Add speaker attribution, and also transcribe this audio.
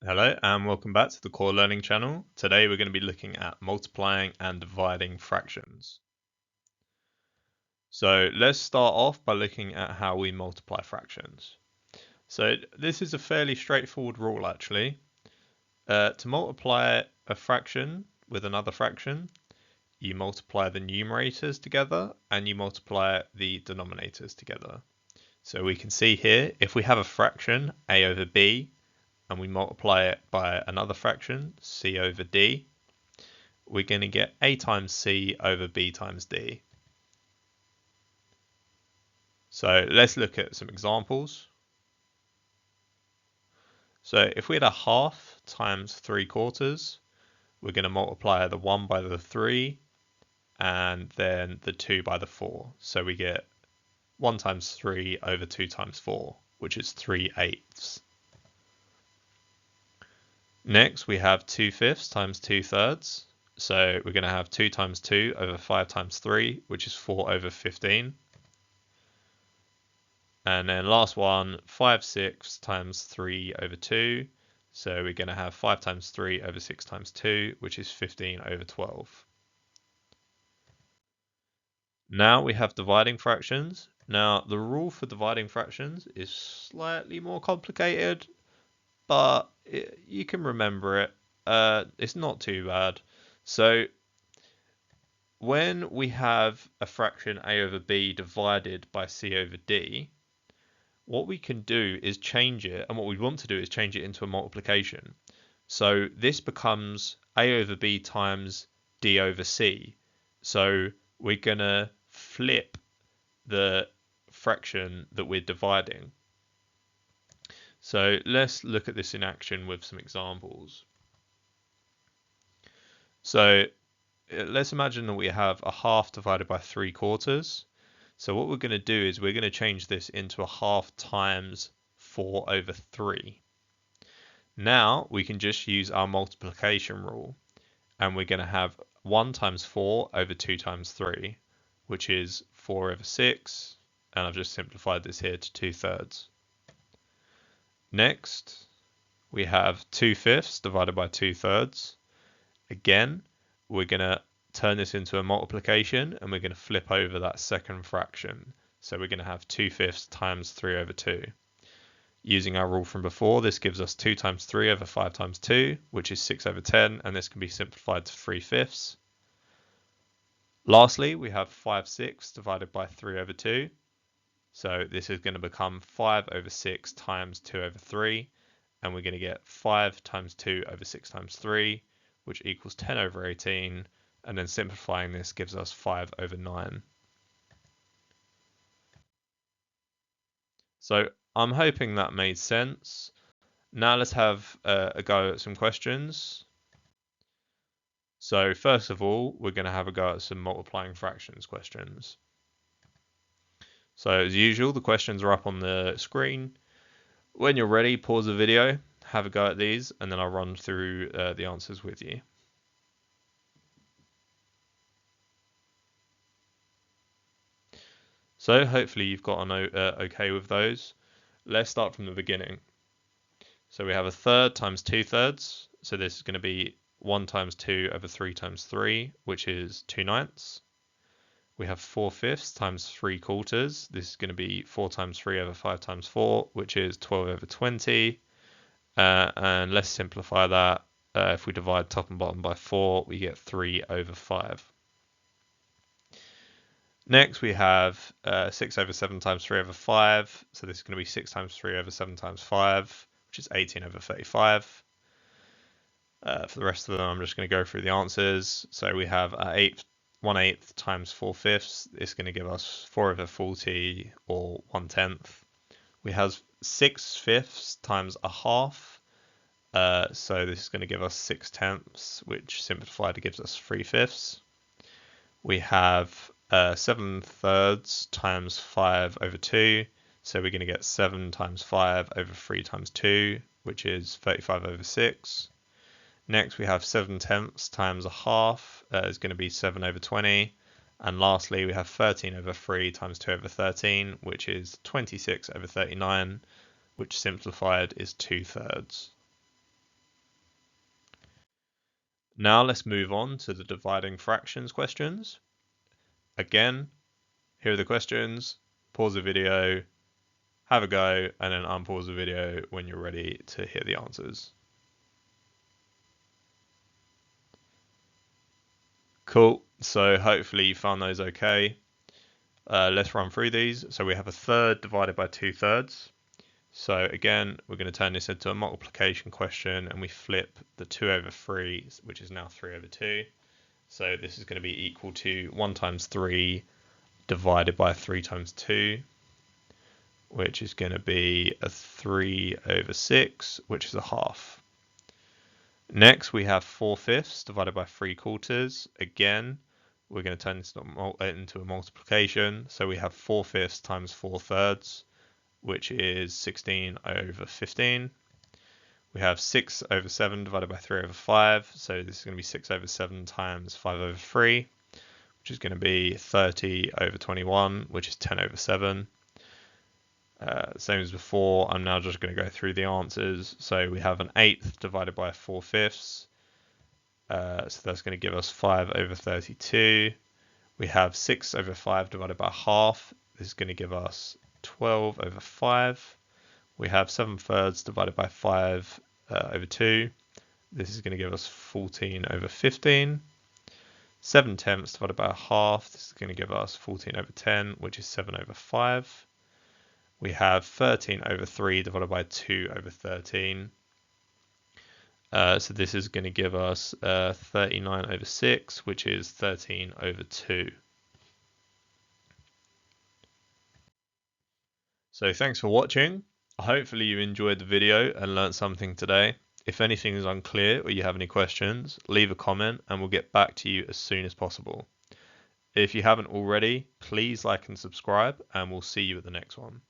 Speaker 1: Hello and welcome back to the Core Learning channel. Today we're going to be looking at multiplying and dividing fractions. So let's start off by looking at how we multiply fractions. So this is a fairly straightforward rule actually. To multiply a fraction with another fraction, you multiply the numerators together and you multiply the denominators together. So we can see here, if we have a fraction, a over b, and we multiply it by another fraction, c over d, we're going to get a times c over b times d. So let's look at some examples. So if we had a half times 3/4, we're going to multiply the 1 by the 3 and then the 2 by the 4. So we get 1 times 3 over 2 times 4, which is 3/8. Next, we have 2/5 times 2/3. So we're going to have 2 times 2 over 5 times 3, which is 4 over 15. And then last one, 5/6 times 3 over 2. So we're going to have 5 times 3 over 6 times 2, which is 15 over 12. Now we have dividing fractions. Now the rule for dividing fractions is slightly more complicated, but you can remember it. It's not too bad. So when we have a fraction a over b divided by c over d, what we can do is change it, and what we want to do is change it into a multiplication. So this becomes a over b times d over c. So we're going to flip the fraction that we're dividing. So let's look at this in action with some examples. So let's imagine that we have a half divided by 3/4. So what we're going to do is we're going to change this into a half times 4 over 3. Now we can just use our multiplication rule, and we're going to have 1 times 4 over 2 times 3, which is 4 over 6, and I've just simplified this here to 2/3. Next, we have 2/5 divided by 2/3. Again, we're going to turn this into a multiplication, and we're going to flip over that second fraction. So we're going to have 2/5 times 3 over 2. Using our rule from before, this gives us 2 times 3 over 5 times 2, which is 6 over 10, and this can be simplified to 3/5. Lastly, we have 5/6 divided by 3 over 2. So this is going to become 5 over 6 times 2 over 3, and we're going to get 5 times 2 over 6 times 3, which equals 10 over 18, and then simplifying this gives us 5 over 9. So I'm hoping that made sense. Now let's have a go at some questions. So first of all, we're going to have a go at some multiplying fractions questions. So as usual, the questions are up on the screen. When you're ready, pause the video, have a go at these, and then I'll run through the answers with you. So hopefully you've got on okay with those. Let's start from the beginning. So we have a third times 2/3. So this is going to be 1 times 2 over 3 times 3, which is 2/9. We have 4/5 times 3/4. This is going to be 4 times 3 over 5 times 4, which is 12 over 20. And let's simplify that. If we divide top and bottom by 4, we get 3 over 5. Next, we have 6 over 7 times 3 over 5. So this is going to be 6 times 3 over 7 times 5, which is 18 over 35. For the rest of them, I'm just going to go through the answers. So we have 1/8 times 4/5. It's going to give us 4 over 40, or 1/10. We have 6/5 times a half. So this is going to give us 6/10, which simplified gives us 3/5. We have 7/3 times 5 over 2. So we're going to get 7 times 5 over 3 times 2, which is 35 over 6. Next, we have 7/10 times a half is going to be 7 over 20. And lastly, we have 13 over 3 times 2 over 13, which is 26 over 39, which simplified is 2/3. Now let's move on to the dividing fractions questions. Again, here are the questions. Pause the video, have a go, and then unpause the video when you're ready to hear the answers. Cool, so hopefully you found those okay. Let's run through these. So we have a third divided by 2/3. So again, we're going to turn this into a multiplication question, and we flip the 2/3, which is now 3/2. So this is going to be equal to 1 times 3 divided by 3 times 2, which is going to be a 3/6, which is a half. Next, we have 4/5 divided by 3/4. Again, we're going to turn this into a multiplication. So we have 4/5 times 4/3, which is 16/15. We have 6/7 divided by 3/5. So this is going to be 6/7 times 5/3, which is going to be 30/21, which is 10/7. Same as before, I'm now just going to go through the answers. So we have an 1/8 divided by 4/5. So that's going to give us 5/32. We have 6/5 divided by half. This is going to give us 12/5. We have 7/3 divided by 5/2. This is going to give us 14/15. 7/10 divided by a half. This is going to give us 14/10, which is 7/5. We have 13/3 divided by 2/13. So this is going to give us 39/6, which is 13/2. So thanks for watching. Hopefully you enjoyed the video and learned something today. If anything is unclear or you have any questions, leave a comment and we'll get back to you as soon as possible. If you haven't already, please like and subscribe, and we'll see you at the next one.